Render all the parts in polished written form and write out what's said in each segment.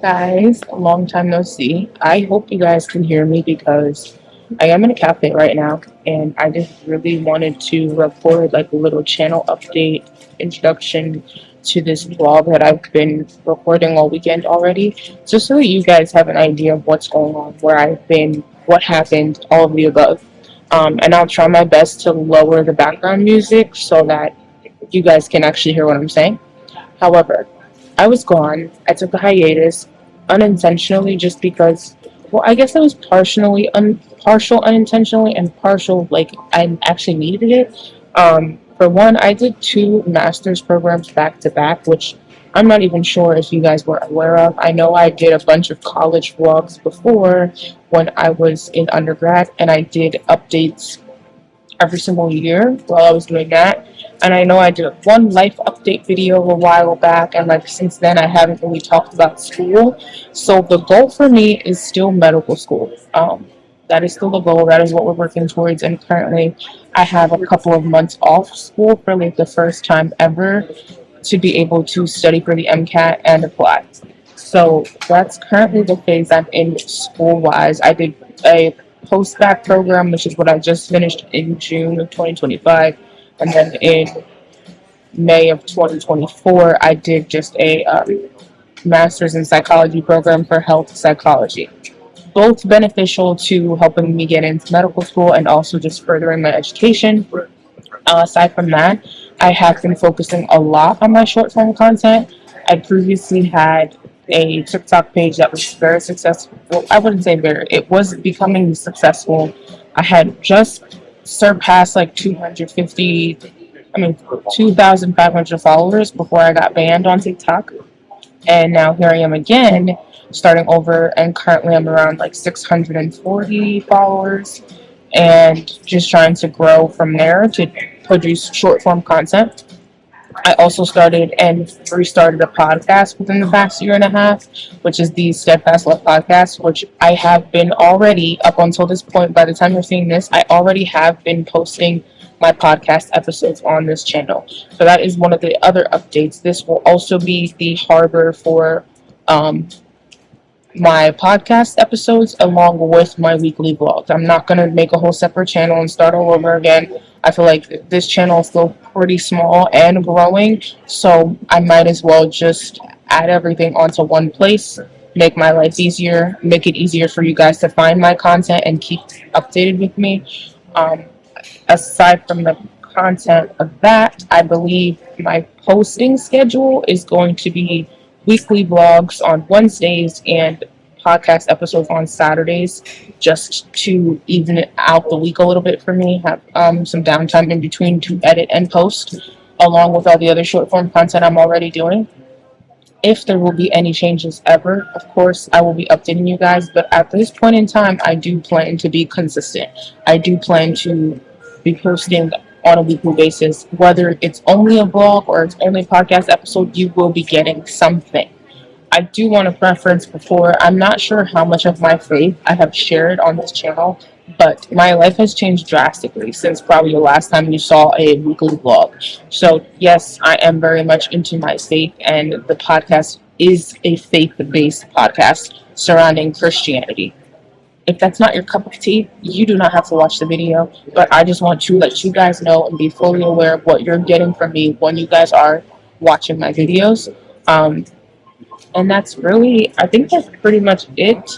Guys, long time no see. I hope you guys can hear me because I am in a cafe right now and I just really wanted to record like a little channel update introduction to this vlog that I've been recording all weekend already, just so that you guys have an idea of what's going on, where I've been, what happened, all of the above. And I'll try my best to lower the background music so that you guys can actually hear what I'm saying. However, I was gone. I took a hiatus unintentionally just because, well, I guess I was partial unintentionally and partial like I actually needed it. For one, I did two master's programs back to back, which I'm not even sure if you guys were aware of. I know I did a bunch of college vlogs before when I was in undergrad, and I did updates every single year while I was doing that. And I know I did one life update video a while back, and like since then I haven't really talked about school. So the goal for me is still medical school. That is still the goal. That is what we're working towards. And currently, I have a couple of months off school for like the first time ever to be able to study for the MCAT and apply. So that's currently the phase I'm in school wise. I did a post-bac program, which is what I just finished in June of 2025. And then in May of 2024, I did just a master's in psychology program for health psychology. Both beneficial to helping me get into medical school and also just furthering my education. Aside from that, I have been focusing a lot on my short form content. I previously had a TikTok page that was very successful. Well, I wouldn't say very, it was becoming successful. I had just surpassed like 2,500 followers before I got banned on TikTok. And now here I am again, starting over, and currently I'm around like 640 followers and just trying to grow from there to produce short form content. I also started and restarted a podcast within the past year and a half, which is the Steadfast Love podcast, which I have been already, up until this point, by the time you're seeing this, I already have been posting my podcast episodes on this channel. So that is one of the other updates. This will also be the harbor for my podcast episodes along with my weekly vlogs. I'm not going to make a whole separate channel and start all over again. I feel like this channel is still pretty small and growing, so I might as well just add everything onto one place, make my life easier, make it easier for you guys to find my content and keep updated with me. Aside from the content of that, I believe my posting schedule is going to be weekly vlogs on Wednesdays and podcast episodes on Saturdays, just to even it out the week a little bit for me. Have some downtime in between to edit and post, along with all the other short form content I'm already doing. If there will be any changes ever, of course, I will be updating you guys. But at this point in time, I do plan to be consistent. I do plan to be posting on a weekly basis. Whether it's only a vlog or it's only a podcast episode, you will be getting something. I do want to preference before, I'm not sure how much of my faith I have shared on this channel, but my life has changed drastically since probably the last time you saw a weekly vlog. So yes, I am very much into my faith, and the podcast is a faith-based podcast surrounding Christianity. If that's not your cup of tea, you do not have to watch the video, but I just want to let you guys know and be fully aware of what you're getting from me when you guys are watching my videos. And that's really, I think that's pretty much it.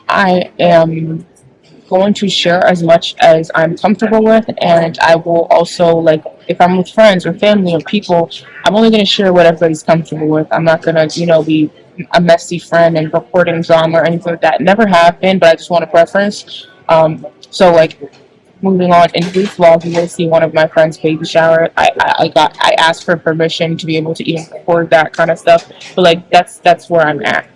I am going to share as much as I'm comfortable with, and I will also, like, if I'm with friends or family or people, I'm only going to share what everybody's comfortable with. I'm not going to, be a messy friend and reporting drama or anything like that. Never have been, but I just want to preference. So, like, moving on, in this vlog, you will see one of my friend's baby shower. I asked for permission to be able to even record that kind of stuff, but like that's where I'm at.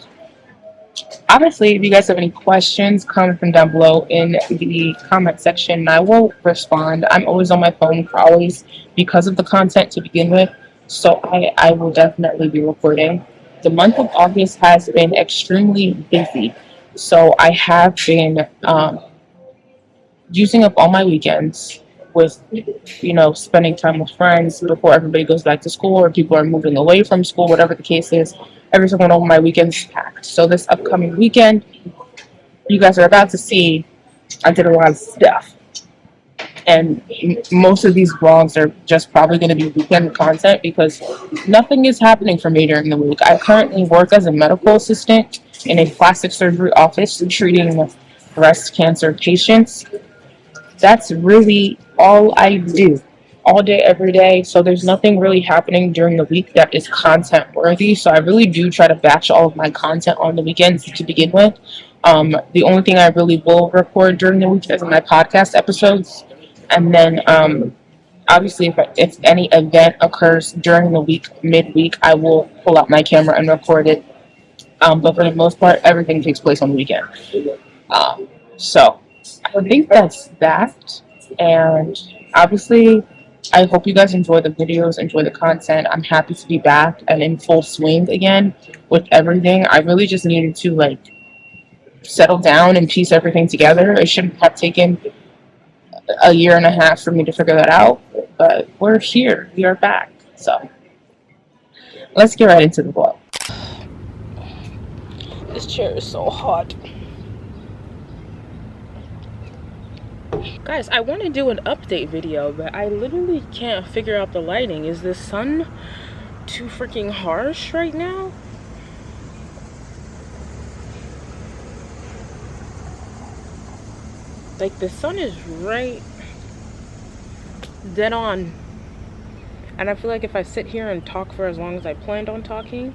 Obviously, if you guys have any questions, comment them down below in the comment section, and I will respond. I'm always on my phone, always, because of the content to begin with, so I will definitely be recording. The month of August has been extremely busy, so I have been using up all my weekends with, spending time with friends before everybody goes back to school or people are moving away from school, whatever the case is. every single one of my weekends is packed. So this upcoming weekend, you guys are about to see I did a lot of stuff. And most of these vlogs are just probably going to be weekend content because nothing is happening for me during the week. I currently work as a medical assistant in a plastic surgery office treating breast cancer patients. That's really all I do all day, every day. So there's nothing really happening during the week that is content worthy. So I really do try to batch all of my content on the weekends to begin with. The only thing I really will record during the week is my podcast episodes. And then obviously if any event occurs during the week, midweek, I will pull out my camera and record it. But for the most part, everything takes place on the weekend. So I think that's that. And obviously, I hope you guys enjoy the videos, enjoy the content. I'm happy to be back and in full swing again with everything. I really just needed to like settle down and piece everything together. It shouldn't have taken a year and a half for me to figure that out, but we're here. We are back. So let's get right into the vlog. This chair is so hot. Guys, I want to do an update video, but I literally can't figure out the lighting. Is the sun too freaking harsh right now? Like, the sun is right dead on. And I feel like if I sit here and talk for as long as I planned on talking,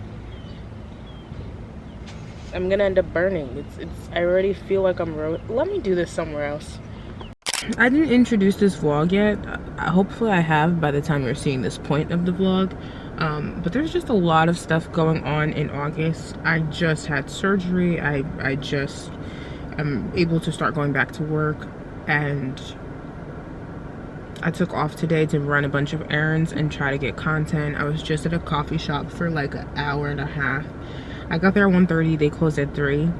I'm gonna end up burning. I already feel like let me do this somewhere else. I didn't introduce this vlog yet. Hopefully I have by the time you're seeing this point of the vlog. But there's just a lot of stuff going on in August. I just had surgery. I just am able to start going back to work, and I took off today to run a bunch of errands and try to get content. I was just at a coffee shop for like an hour and a half. I got there at 1:30, they closed at 3.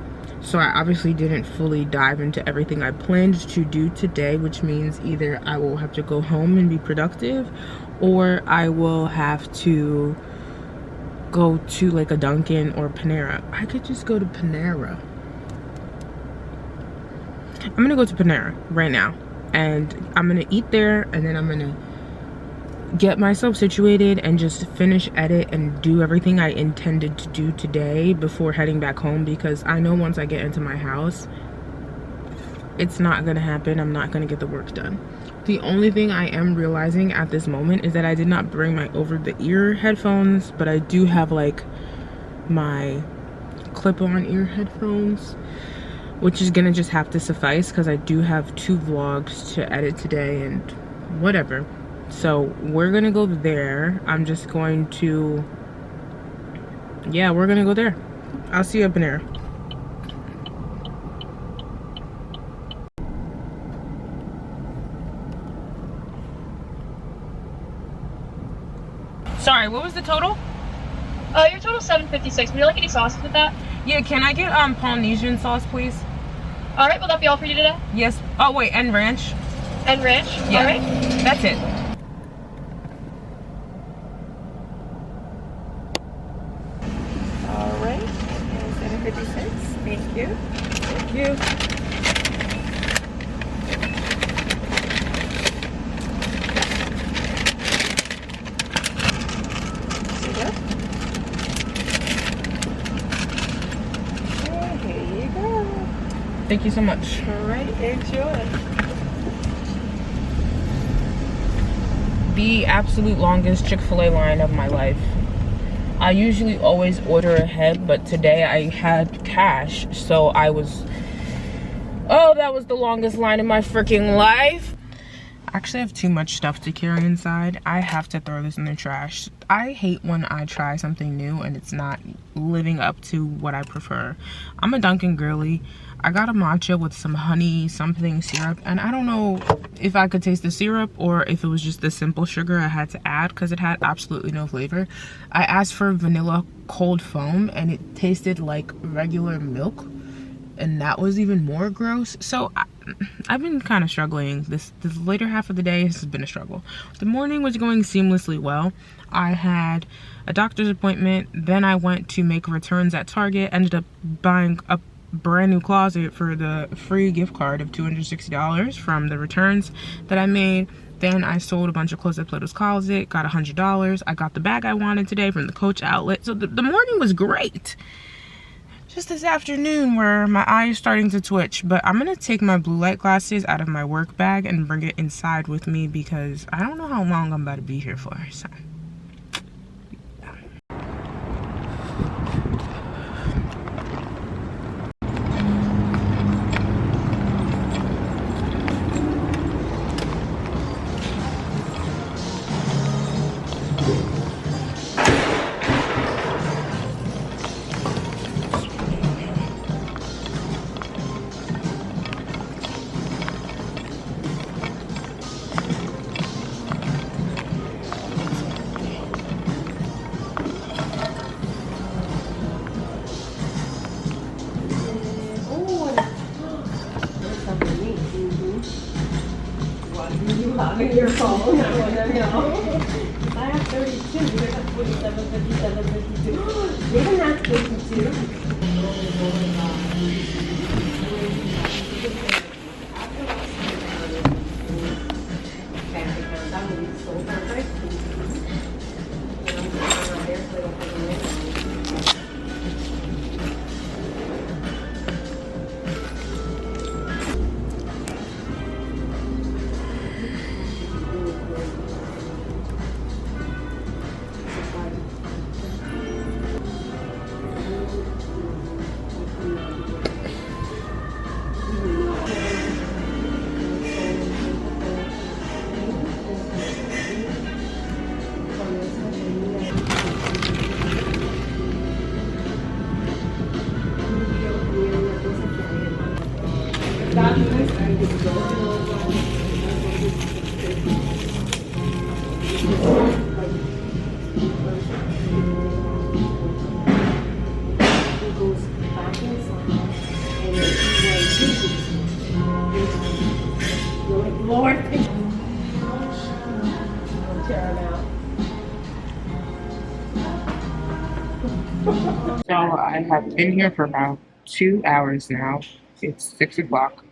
So I obviously didn't fully dive into everything I planned to do today, which means either I will have to go home and be productive, or I will have to go to like a Dunkin' or Panera. I could just go to Panera. I'm gonna go to Panera right now, and I'm gonna eat there, and then I'm gonna get myself situated and just finish edit and do everything I intended to do today before heading back home, because I know once I get into my house it's not gonna happen. I'm not gonna get the work done. The only thing I am realizing at this moment is that I did not bring my over-the-ear headphones, but I do have like my clip-on ear headphones, which is gonna just have to suffice because I do have 2 vlogs to edit today and whatever. So we're gonna go there. I'm just going to, yeah, we're gonna go there. I'll see you up in there. Sorry, what was the total? Your total $7.56. Would you like any sauces with that? Yeah, can I get Polynesian sauce, please? All right, will that be all for you today? Yes. Oh wait, and ranch. And ranch? Yeah. All right. That's it. All right. $7.56. Thank you. Thank you. Here you go. Thank you so much. All right, enjoy. The absolute longest Chick-fil-A line of my life. I usually always order ahead, but today I had cash, so I was, oh, that was the longest line in my freaking life. I actually have too much stuff to carry inside. I have to throw this in the trash. I hate when I try something new and it's not living up to what I prefer. I'm a Dunkin' girly. I got a matcha with some honey something syrup, and I don't know if I could taste the syrup or if it was just the simple sugar I had to add because it had absolutely no flavor. I asked for vanilla cold foam and it tasted like regular milk, and that was even more gross. So I've been kind of struggling. This later half of the day has been a struggle. The morning was going seamlessly well. I had a doctor's appointment, then I went to make returns at Target, ended up buying a brand new closet for the free gift card of $260 from the returns that I made. Then I sold a bunch of clothes at Plato's Closet, got $100. I got the bag I wanted today from the Coach outlet. So the morning was great. Just this afternoon where my eye is starting to twitch, but I'm gonna take my blue light glasses out of my work bag and bring it inside with me because I don't know how long I'm about to be here for. So Your phone. No. I have 32. You have 47, 57, 52. You even have 52. Lord, So I have been here for about 2 hours now. It's 6 o'clock,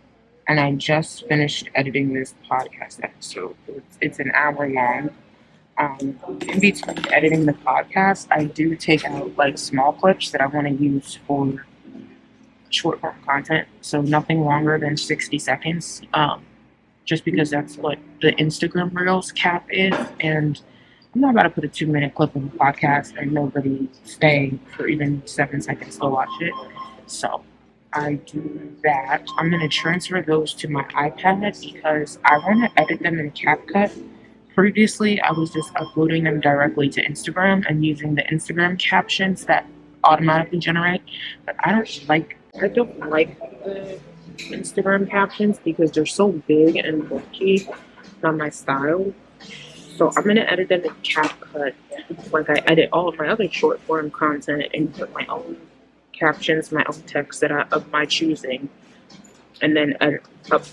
and I just finished editing this podcast episode. It's an hour long. In between editing the podcast, I do take out like small clips that I want to use for short form content. So nothing longer than 60 seconds. Just because that's what the Instagram Reels cap is, and I'm not about to put a 2-minute clip of a podcast and nobody stay for even 7 seconds to watch it. So I do that. I'm going to transfer those to my iPad because I want to edit them in CapCut. Previously, I was just uploading them directly to Instagram and using the Instagram captions that automatically generate. But I don't like the Instagram captions because they're so big and bulky, not my style. So I'm gonna edit them in CapCut, like I edit all of my other short form content, and put my own captions, my own text of my choosing, and then edit up.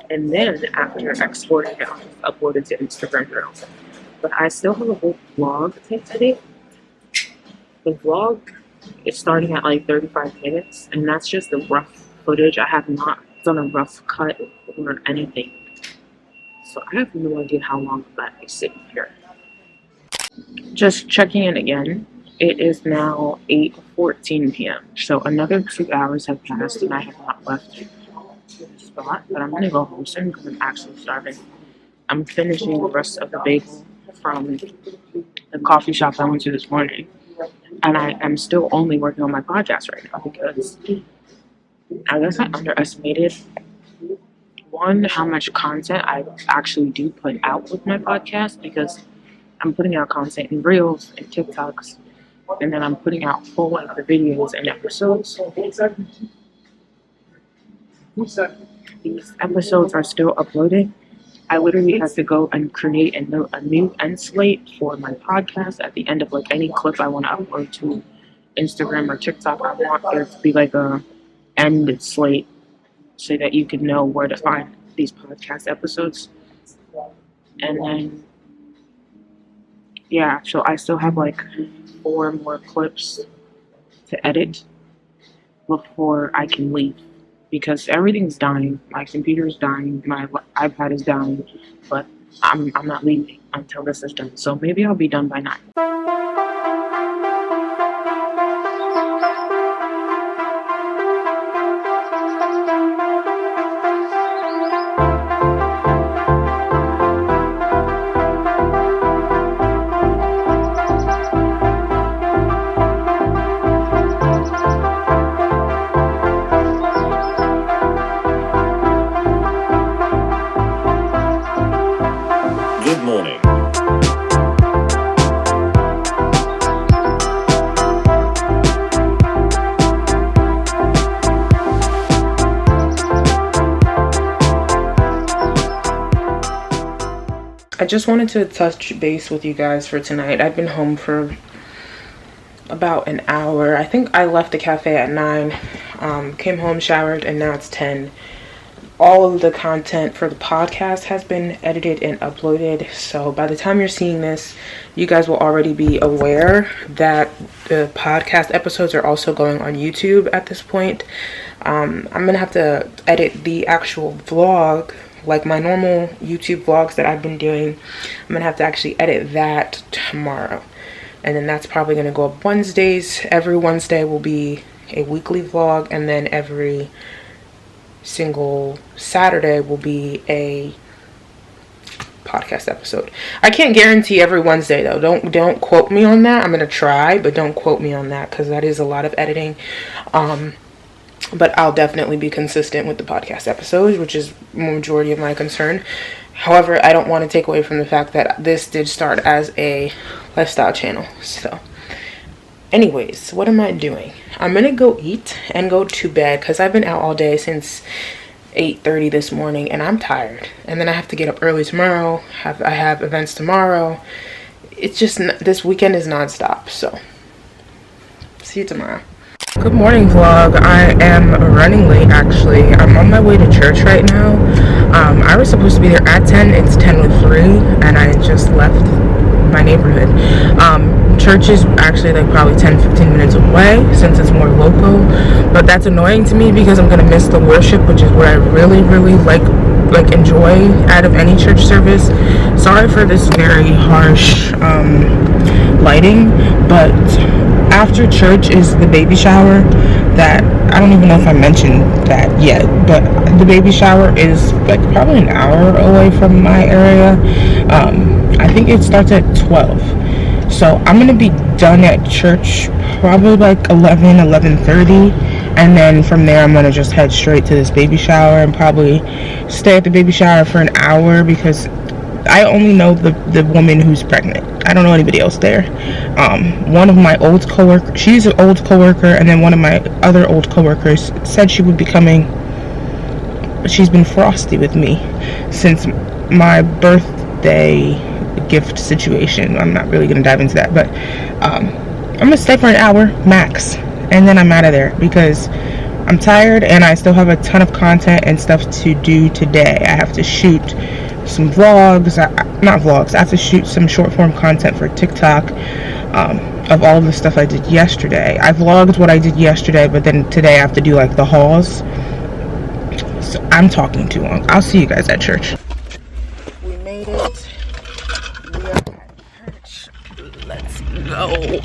And then after exporting it, I'll upload it to Instagram Reels. But I still have a whole vlog to edit. The vlog is starting at like 35 minutes, and that's just the rough footage. I have not done a rough cut or anything. So I have no idea how long that is sitting here. Just checking in again. It is now 8:14 p.m. So another 2 hours have passed and I have not left the spot. But I'm gonna go home soon because I'm actually starving. I'm finishing the rest of the bagel from the coffee shop I went to this morning. And I am still only working on my podcast right now because I guess I underestimated how much content I actually do put out with my podcast, because I'm putting out content in Reels and TikToks, and then I'm putting out full length videos and episodes. These episodes are still uploading. I literally have to go and create a new end slate for my podcast at the end of like any clip I want to upload to Instagram or TikTok. I want there to be like a end slate so that you can know where to find these podcast episodes. And then, yeah, so I still have like 4 more clips to edit before I can leave, because everything's dying. My computer's dying, my iPad is dying, but I'm not leaving until this is done. So maybe I'll be done by 9. Good morning. I just wanted to touch base with you guys for tonight. I've been home for about an hour. I think I left the cafe at 9, came home, showered, and now it's 10. All of the content for the podcast has been edited and uploaded, so by the time you're seeing this, you guys will already be aware that the podcast episodes are also going on YouTube at this point. I'm gonna have to edit the actual vlog, like my normal YouTube vlogs that I've been doing. I'm gonna have to actually edit that tomorrow, and then that's probably gonna go up Wednesdays. Every Wednesday will be a weekly vlog, and then every single Saturday will be a podcast episode. I can't guarantee every Wednesday though. Don't quote me on that. I'm gonna try, but don't quote me on that, because that is a lot of editing. But I'll definitely be consistent with the podcast episodes, which is majority of my concern. However, I don't want to take away from the fact that this did start as a lifestyle channel. So anyways, what am I doing? I'm gonna go eat and go to bed, because I've been out all day since 8:30 this morning, and I'm tired. And then I have to get up early tomorrow. I have events tomorrow. It's just, this weekend is nonstop. So see you tomorrow. Good morning, vlog. I am running late, actually. I'm on my way to church right now. I was supposed to be there at 10. It's 10:03, and I just left my neighborhood. Church is actually like probably 10-15 minutes away, since it's more local, but that's annoying to me because I'm gonna miss the worship, which is what I really like enjoy out of any church service. Sorry for this very harsh lighting, but after church is the baby shower. That I don't even know if I mentioned that yet, but the baby shower is like probably an hour away from my area. I think it starts at 12. So I'm gonna be done at church probably like 11:30, and then from there I'm gonna just head straight to this baby shower and probably stay at the baby shower for an hour, because I only know the woman who's pregnant. I don't know anybody else there. One of my old coworkers, she's an old coworker, and then one of my other old coworkers said she would be coming, but she's been frosty with me since my birthday gift situation. I'm not really gonna dive into that, but I'm gonna stay for an hour max, and then I'm out of there because I'm tired and I still have a ton of content and stuff to do today. I have to shoot some vlogs, not vlogs, I have to shoot some short form content for TikTok of all of the stuff I did yesterday. I vlogged what I did yesterday, but then today I have to do like the hauls. So I'm talking too long. I'll see you guys at church. We made it. We are at church. Let's go.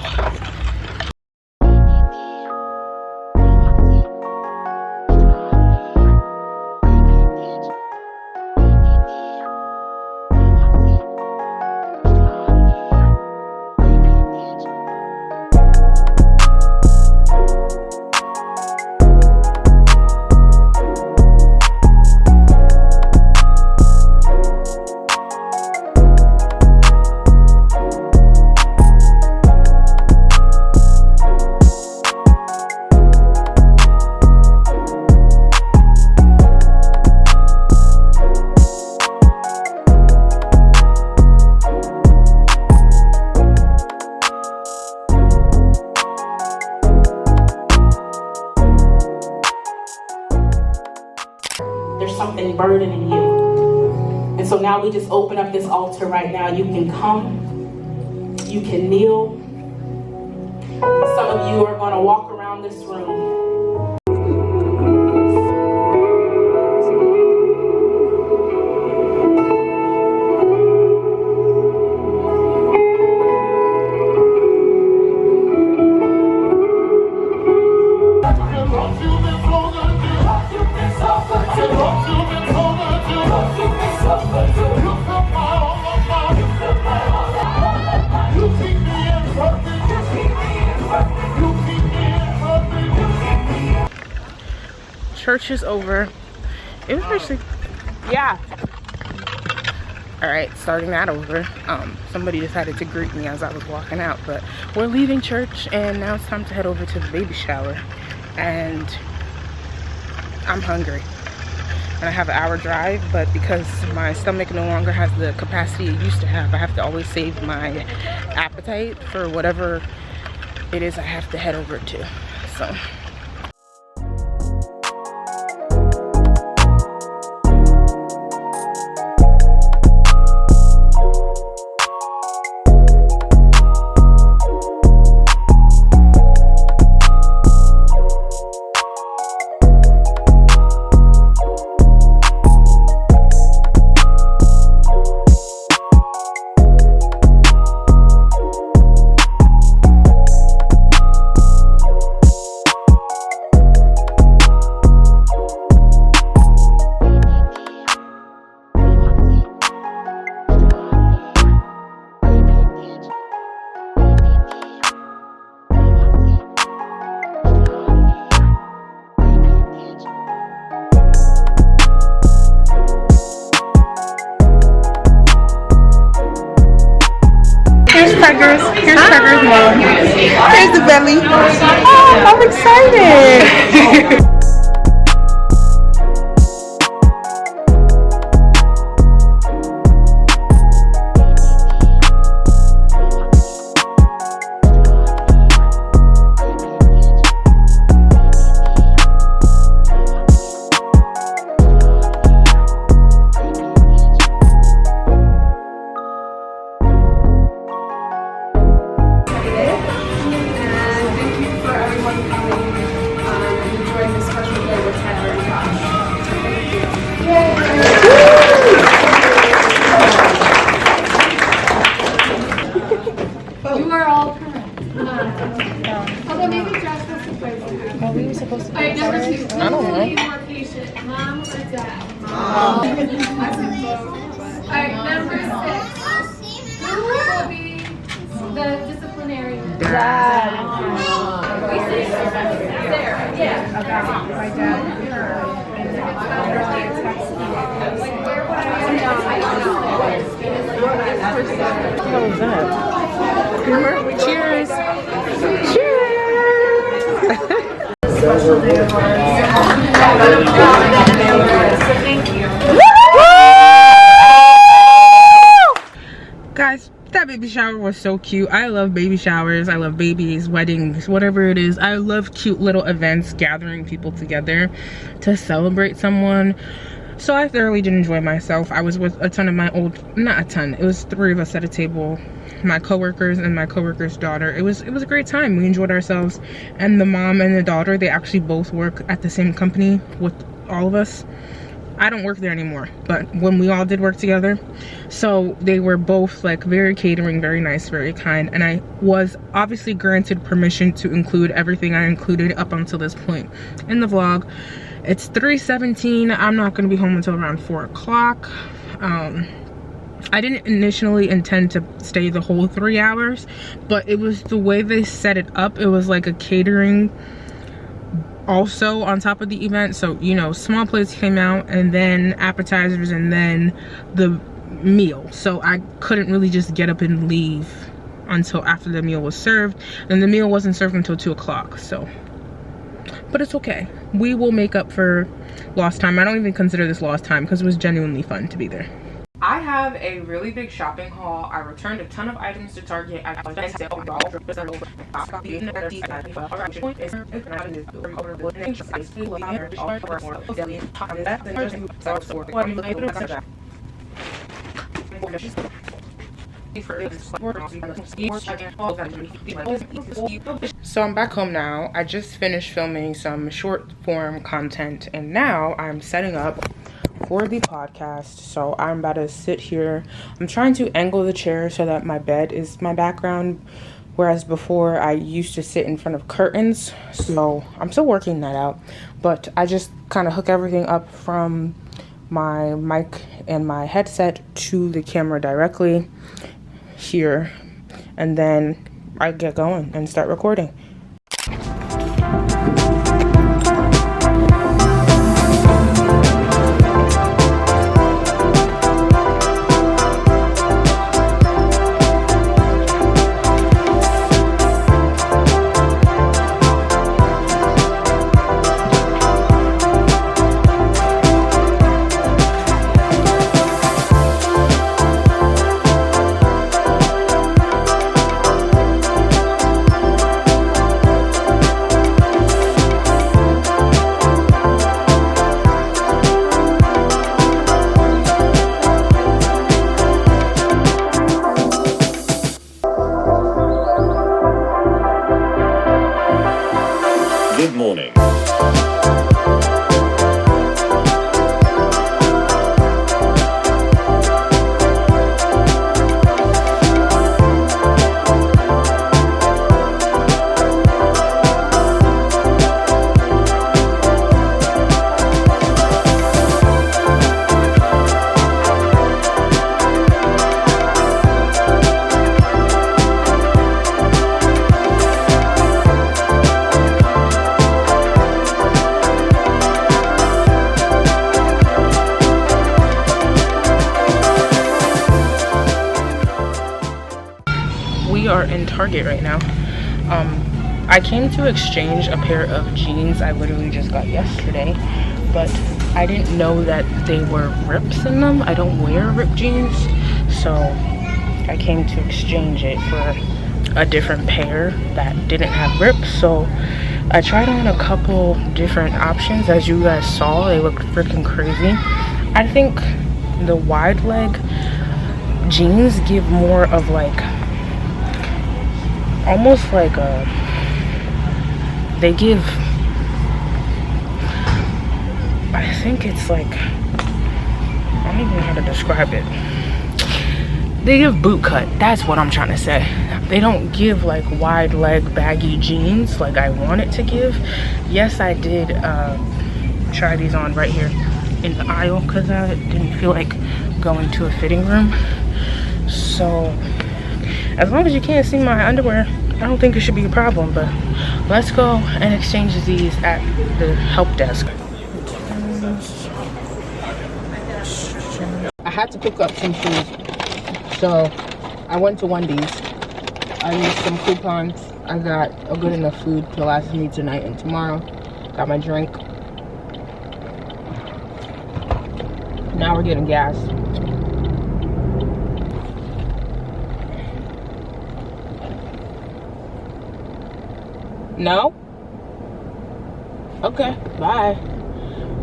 in you. And so now we just open up this altar right now. You can come, you can kneel. Some of you are going to walk around this room. Church is over. It was actually, yeah. All right, starting that over. Somebody decided to greet me as I was walking out, but we're leaving church and now it's time to head over to the baby shower. And I'm hungry. And I have an hour drive, but because my stomach no longer has the capacity it used to have, I have to always save my appetite for whatever it is I have to head over to. So. Here's Tucker's mom. Here's the belly. Oh, I'm excited. You are all correct. Although maybe Josh was supposed to. Oh, we were supposed to. All right, number 2. I don't know. Be more patient, mom or dad? Mom. All right, number 6. Who will be the disciplinarian? Dad. We say Sarah. Yeah. My dad. Like where would What was that? Cheers. Special day of ours. Thank you. Guys, that baby shower was so cute. I love baby showers. I love babies, weddings, whatever it is. I love cute little events, gathering people together to celebrate someone. So I thoroughly did enjoy myself. I was with a ton of my not a ton, it was 3 of us at a table, my coworkers and my coworker's daughter. It was a great time. We enjoyed ourselves. And the mom and the daughter, they actually both work at the same company with all of us. I don't work there anymore, but when we all did work together, so they were both like very catering, very nice, very kind, and I was obviously granted permission to include everything I included up until this point in the vlog. It's 3:17. I'm not going to be home until around 4 o'clock. I didn't initially intend to stay the whole 3 hours, but it was the way they set it up. It was like a catering also on top of the event, so you know, small plates came out and then appetizers and then the meal, so I couldn't really just get up and leave until after the meal was served, and the meal wasn't served until 2 o'clock. So, but it's okay, we will make up for lost time. I don't even consider this lost time because it was genuinely fun to be there. I have have a really big shopping haul. I returned a ton of items to Target. So I'm back home now. I just finished filming some short form content and now I'm setting up for the podcast. So I'm about to sit here. I'm trying to angle the chair so that my bed is my background, whereas before I used to sit in front of curtains. So I'm still working that out, but I just kind of hook everything up from my mic and my headset to the camera directly here, and then I get going and start recording. Good morning. We are in Target right now. I came to exchange a pair of jeans I literally just got yesterday, but I didn't know that they were rips in them. I don't wear ripped jeans, so I came to exchange it for a different pair that didn't have rips. So I tried on a couple different options. As you guys saw, they looked freaking crazy. I think the wide leg jeans give more of like, almost like they give, I think it's like, I don't even know how to describe it. They give boot cut, that's what I'm trying to say. They don't give like wide leg baggy jeans like I want it to give. Yes, I did try these on right here in the aisle because I didn't feel like going to a fitting room. So as long as you can't see my underwear, I don't think it should be a problem, but let's go and exchange these at the help desk. I had to pick up some food, so I went to Wendy's. I used some coupons. I got a good enough food to last me tonight and tomorrow. Got my drink. Now we're getting gas. No? Okay, bye.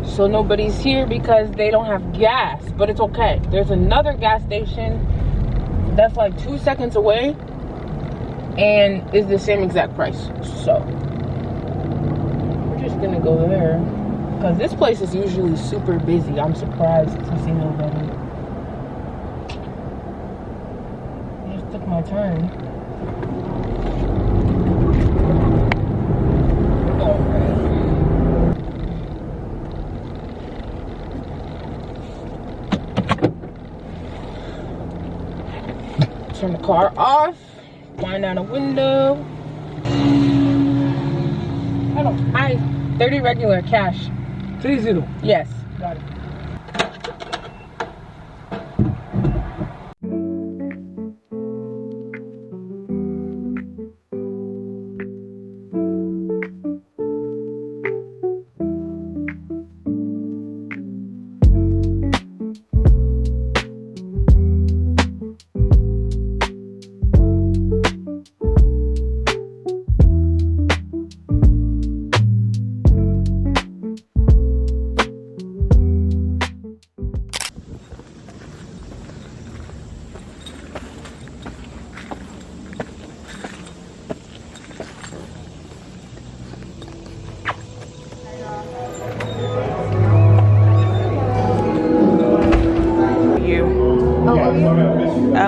So nobody's here because they don't have gas, but it's okay. There's another gas station that's like 2 seconds away and is the same exact price. So we're just gonna go there because this place is usually super busy. I'm surprised to see nobody. I just took my turn. Turn the car off, wind down the window. Hi, 30 regular cash. 30? Yes. Got it.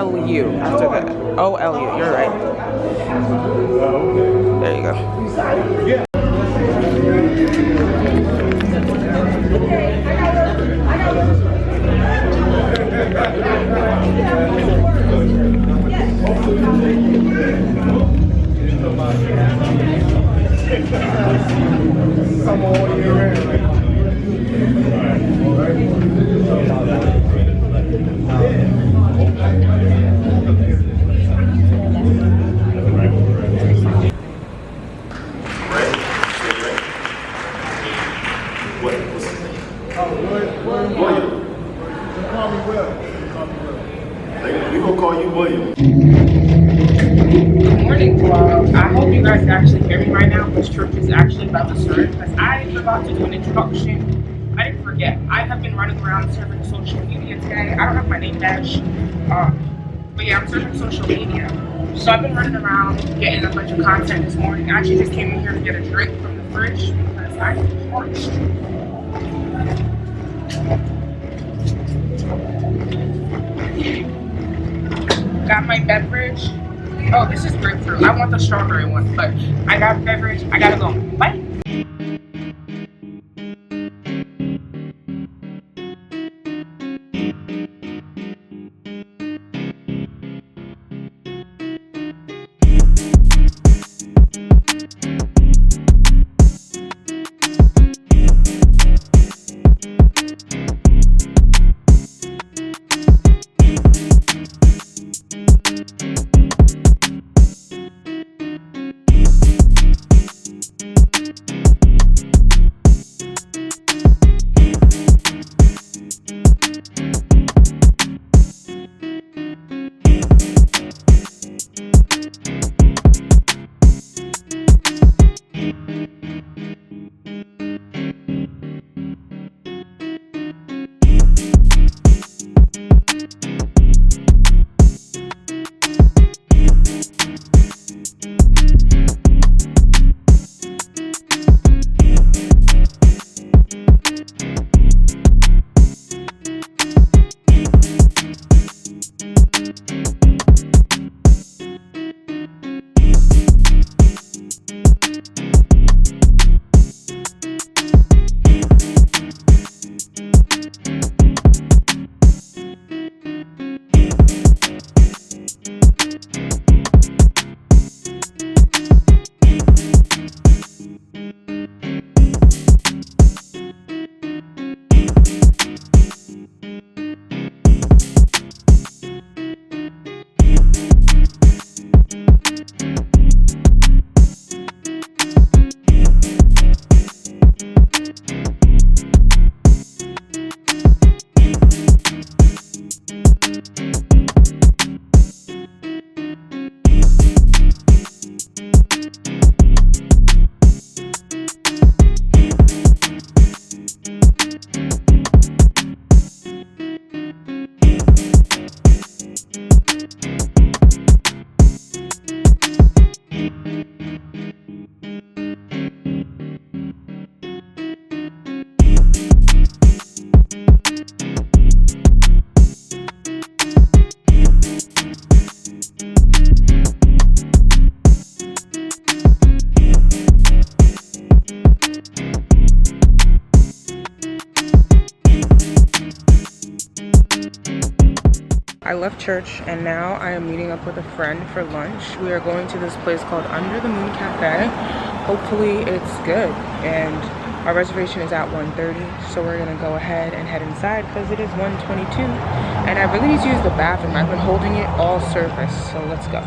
O-L-U after that. O-L-U, you're right. There you go. We gonna call you William. Good morning, vlog. I hope you guys actually hear me right now because church is actually about to start. Because I forgot to do an introduction. I didn't forget. I have been running around serving social media today. I don't have my name badge. But yeah, I'm serving social media. So I've been running around getting a bunch of content this morning. I actually just came in here to get a drink from the fridge because I'm parched. Got my beverage. Oh, this is grapefruit. I want the strawberry one, but I got beverage. I gotta go. Bye. I left church and now I am meeting up with a friend for lunch. We are going to this place called Under the Moon Cafe. Hopefully it's good, and our reservation is at 1:30, so we're gonna go ahead and head inside because it is 1:22 and I really need to use the bathroom. I've been holding it all service, so let's go.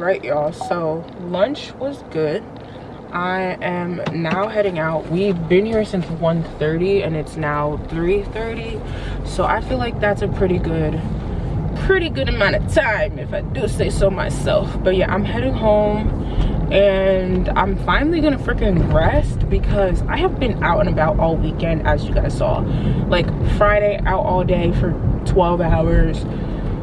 Alright, y'all, so lunch was good. I am now heading out. We've been here since 1:30 and it's now 3:30, so I feel like that's a pretty good amount of time, if I do say so myself. But yeah, I'm heading home and I'm finally gonna freaking rest because I have been out and about all weekend, as you guys saw. Like Friday out all day for 12 hours,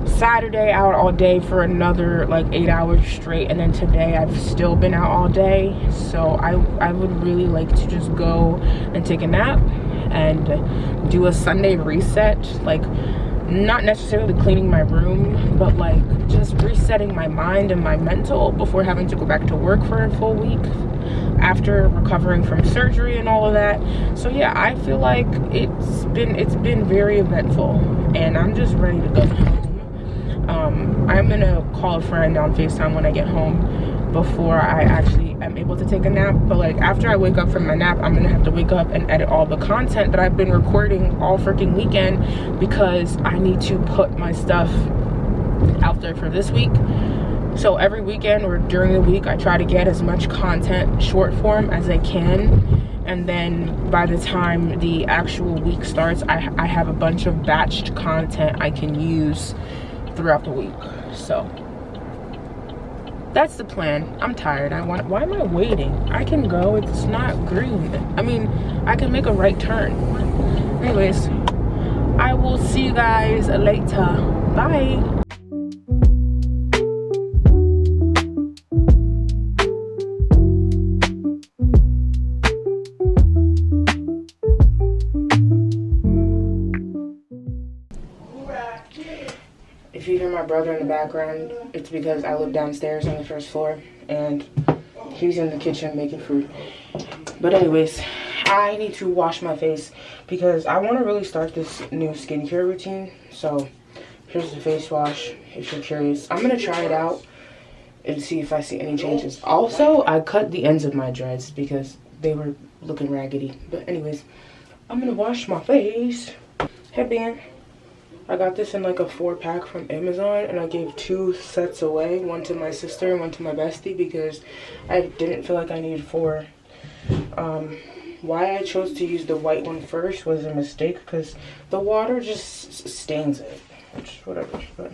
Saturday out all day for another like 8 hours straight, and then today I've still been out all day. So I would really like to just go and take a nap and do a Sunday reset, like not necessarily cleaning my room, but like just resetting my mind and my mental before having to go back to work for a full week after recovering from surgery and all of that. So yeah, I feel like it's been very eventful and I'm just ready to go home. I'm gonna call a friend on FaceTime when I get home before I actually am able to take a nap. But like after I wake up from my nap, I'm gonna have to wake up and edit all the content that I've been recording all freaking weekend, because I need to put my stuff out there for this week. So every weekend or during the week, I try to get as much content short form as I can, and then by the time the actual week starts, I have a bunch of batched content I can use throughout the week. So that's the plan. I'm tired. Why am I waiting? I can go. It's not green. I mean, I can make a right turn. Anyways, I will see you guys later. Bye. If you hear my brother in the background, it's because I live downstairs on the first floor and he's in the kitchen making food. But anyways, I need to wash my face because I want to really start this new skincare routine. So here's the face wash if you're curious. I'm going to try it out and see if I see any changes. Also, I cut the ends of my dreads because they were looking raggedy. But anyways, I'm going to wash my face. Headband. I got this in like a 4-pack from Amazon, and I gave 2 sets away, one to my sister and one to my bestie, because I didn't feel like I needed 4. Why I chose to use the white one first was a mistake, because the water just stains it, which whatever. But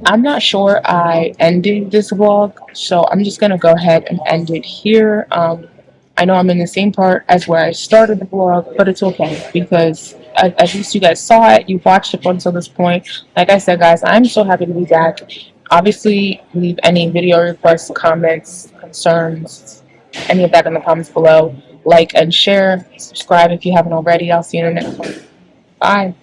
I'm not sure I ended this vlog, so I'm just gonna go ahead and end it here. I know I'm in the same part as where I started the vlog, but it's okay because at least you guys saw it. You watched it up until this point. Like I said, guys, I'm so happy to be back. Obviously, leave any video requests, comments, concerns, any of that in the comments below. Like and share. Subscribe if you haven't already. I'll see you in the next one. Bye.